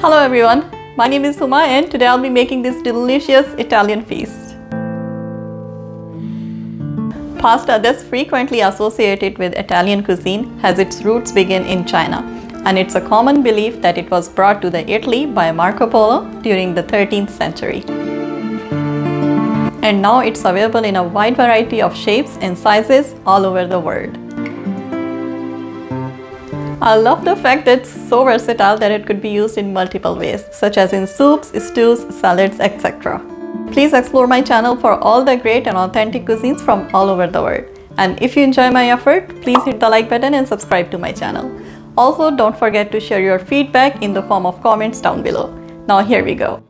Hello everyone, my name is Huma and today I'll be making this delicious Italian feast. Pasta that's frequently associated with Italian cuisine has its roots begin in China, and it's a common belief that it was brought to Italy by Marco Polo during the 13th century. And now it's available in a wide variety of shapes and sizes all over the world. I love the fact that it's so versatile that it could be used in multiple ways, such as in soups, stews, salads, etc. Please explore my channel for all the great and authentic cuisines from all over the world. And if you enjoy my effort, please hit the like button and subscribe to my channel. Also, don't forget to share your feedback in the form of comments down below. Now here we go.